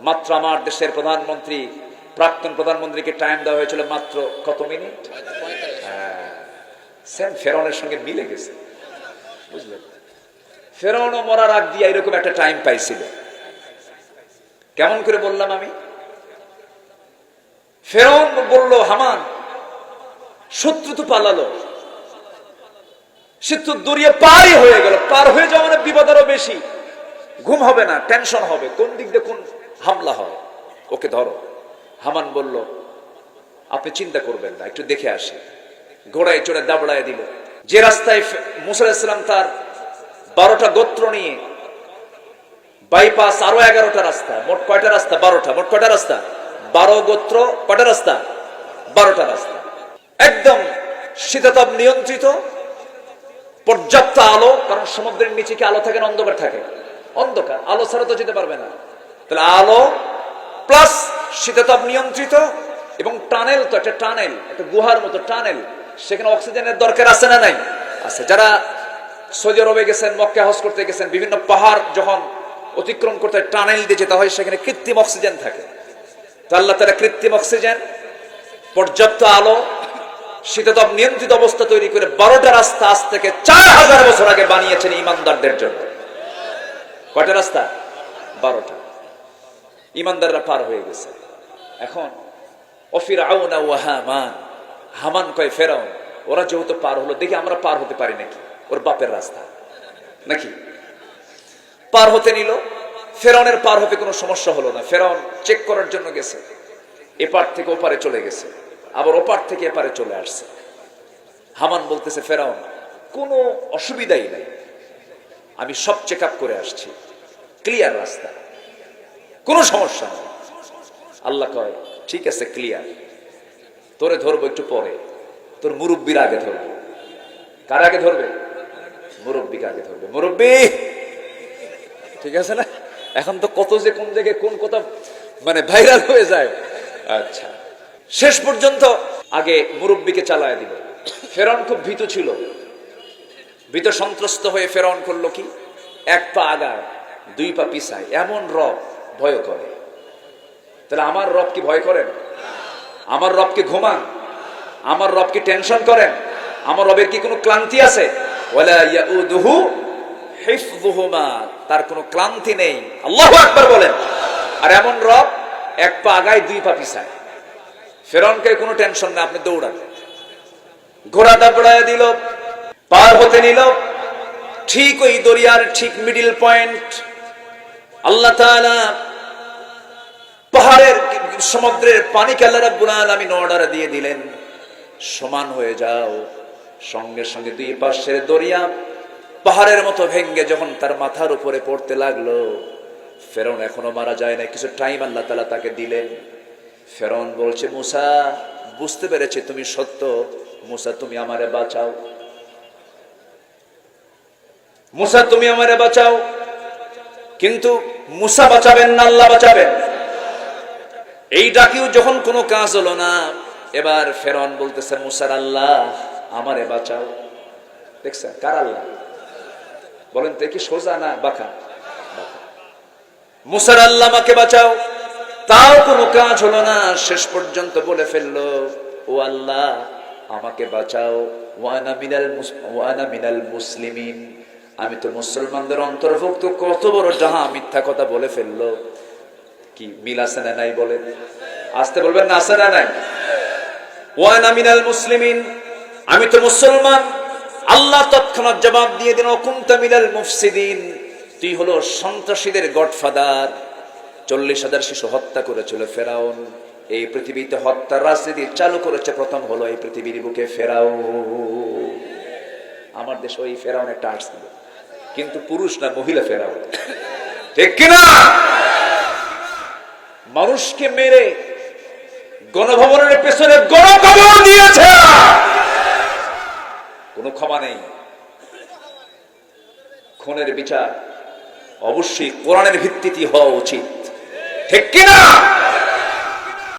মাত্র আমার দেশের প্রধানমন্ত্রী, প্রাক্তন প্রধানমন্ত্রীকে টাইম দেওয়া হয়েছিল মাত্র কত মিনিট? সেম ফেরাউনের সঙ্গে মিলে গেছে, বুঝলেন? ফেরাউনও মরার আগ দিয়ে এরকম একটা টাইম পাইছিল। কেমন করে বললাম আমি? ফেরাউন বলল, হামান শত্রু তো পালালো, সে তো দরিয়া পারই হয়ে গেল, পার হয়ে যাওয়া মানে বিপদ আরো বেশি, ঘুম হবে না, টেনশন হবে, কোন দিক দিয়ে কোন হামলা হয়, ওকে ধরো। হামান বলল, আপনি চিন্তা করবেন না, একটু দেখে আসি। ঘোড়ায় চড়ে দাবড়ায় দিল। যে রাস্তায় মুসা আলাইহিস সালাম তার 12টা গোত্র নিয়ে বাইপাস, আরো 11টা রাস্তা, মোট কয়টা রাস্তা? 12টা। মোট কয়টা রাস্তা? 12 গোত্র, কয়টা রাস্তা? 12টা রাস্তা। একদম শীতাতাপ নিয়ন্ত্রিত, পর্যাপ্ত আলো, কারণ সমুদ্রের নিচে কি আলো থাকে না অন্ধকার থাকে? অন্ধকার, আলো ছাড়া তো যেতে পারবে না। তাহলে আলো প্লাস শীতাতাপ নিয়ন্ত্রিত, এবং টানেল, তো একটা টানেল, একটা গুহার মতো টানেল, সেখানে অক্সিজেনের দরকার আছে না নাই? আছে। যারা সৌদি আরবে গেছেন, মক্কা হজ করতে গেছেন, বিভিন্ন পাহাড় যখন অতিক্রম করতে টানেল দিয়ে যেতে হয়, সেখানে কৃত্রিম অক্সিজেন থাকে। তো আল্লাহ তাআলা কৃত্রিম অক্সিজেন, পর্যাপ্ত আলো, শীতাতাপ নিয়ন্ত্রিত অবস্থা তৈরি করে 12টা রাস্তা আজ থেকে 4000 বছর আগে বানিয়েছেন ইমানদারদের জন্য। কয়টা রাস্তা? 12টা। ইমানদাররা পার হয়ে গেছে। এখন ফিরআউন ওয়া হামান, হামান কয় ফেরাউন, ওরা যেহেতু পার হলো, দেখি আমরা পার হতে পারি নাকি, ওর বাপের রাস্তা নাকি। পার হতে নিল। ফেরাউনের পার হতে কোনো সমস্যা হলো না। ফেরাউন চেক করার জন্য গেছে, এপার থেকে ওপারে চলে গেছে, আবার ওপার থেকে এপারে চলে আসছে। হামান বলতেছে, ফেরাউন কোনো অসুবিধাই নাই, আমি সব চেক আপ করে আসছি, ক্লিয়ার রাস্তা, কোনো সমস্যা নেই। আল্লাহ কয়, ঠিক আছে, ক্লিয়ার, তোরে ধরবো একটু পরে, তোর মুরব্বীর আগে ধরবো। কার আগে ধরবে? মুরব্বীকে আগে ধরবে। মুরব্বী, ঠিক আছে না? এখন তো কত যে কোন জায়গায় কোন কথা মানে ভাইরাল হয়ে যায়। আচ্ছা, শেষ পর্যন্ত আগে মুরব্বীকে চালায় দিল। ফেরাউন খুব ভীতু ছিল। ভীত সন্ত্রস্ত হয়ে ফেরাউন করলো কি, 1 পা আগায় 2 পা পিছায়। এমন রব ভয় করে। তাহলে আমার রব কি ভয় করেন? আমার রব কি ঘুমান? আমার রব কি টেনশন করেন? আমার রবের কি কোনো ক্লান্তি আছে? ওয়ালা ইয়াউদুহু হিফযুহুমা, তার কোনো ক্লান্তি নেই। আল্লাহু আকবার বলেন। আর এমন রব 1 পা আগায় 2 পা পিছায়। ফেরাউনকে কোনো টেনশন না, আপনি দৌড়ান। ঘোড়া দাবড়ায় দিল, পার হতে নিল। ঠিক ওই দরিয়ার ঠিক মিডিল পয়েন্ট আল্লাহ তাআলা পাহাড়ের, সমুদ্রের পানিকে আল্লাহ রাব্বুল আলামিন অর্ডার দিয়ে দিলেন, সমান হয়ে যাও। সঙ্গে সঙ্গে 2 পাশের দরিয়া পাহাড়ের মতো ভেঙ্গে যখন তার মাথার উপরে পড়তে লাগলো, ফেরাউন এখনো মারা যায় না, কিছু টাইম আল্লাহ তাআলা তাকে দিলেন। ফেরাউন বলছে, মুসা, বুঝতে পেরেছি তুমি সত্য, মুসা তুমি আমারে বাঁচাও, মুসা তুমি আমারে বাঁচাও। কিন্তু মুসা বাঁচাবেন না, আল্লাহ বাঁচাবেন। এই ডাকিও যখন কোনো কাজ হলো না, এবার ফেরাউন বলতেছে, মুসার আল্লাহ আমারে বাঁচাও। দেখছেন কার আল্লাহ? বলেন তো, কি সোজা না বাঁকা? মুসার আল্লাহ আমাকে বাঁচাও। তাও কোনো কাজ হলো না। শেষ পর্যন্ত বলে ফেললো, ও আল্লাহ আমাকে বাঁচাও, ওয়ানা মিনাল মুসলিমিন, আমি তো মুসলমানদের অন্তর্ভুক্ত। কত বড় জাহা মিথ্যা কথা বলে ফেললো। কি মিল আছে না নাই? বলে আসতে বলবেন না, আছে না নাই? ওয়ানা মিনাল মুসলিমিন, আমি তো মুসলমান। আল্লাহ তৎক্ষণাৎ জবাব দিয়ে দিন, কুনতা মিনাল মুফসিদিন, তুই হলো সন্ত্রাসীদের গডফাদার। 40,000 শিশু হত্যা করেছিল ফেরাউন। এই পৃথিবীতে হত্যার রাজনীতি চালু করেছে প্রথম হলো এই পৃথিবীর বুকে ফেরাউন। আমার দেশে ওই ফেরাউন একটা আসছিল, কিন্তু পুরুষ না, মহিলা ফেরাউন, ঠিক কিনা? মানুষকে মেরে গণভবনের পেছনে গণকবর দিয়েছে, কোনো ক্ষমা নেই। খুনের বিচার অবশ্যই কোরআনের ভিত্তিতে হওয়া উচিত, ঠিক কিনা?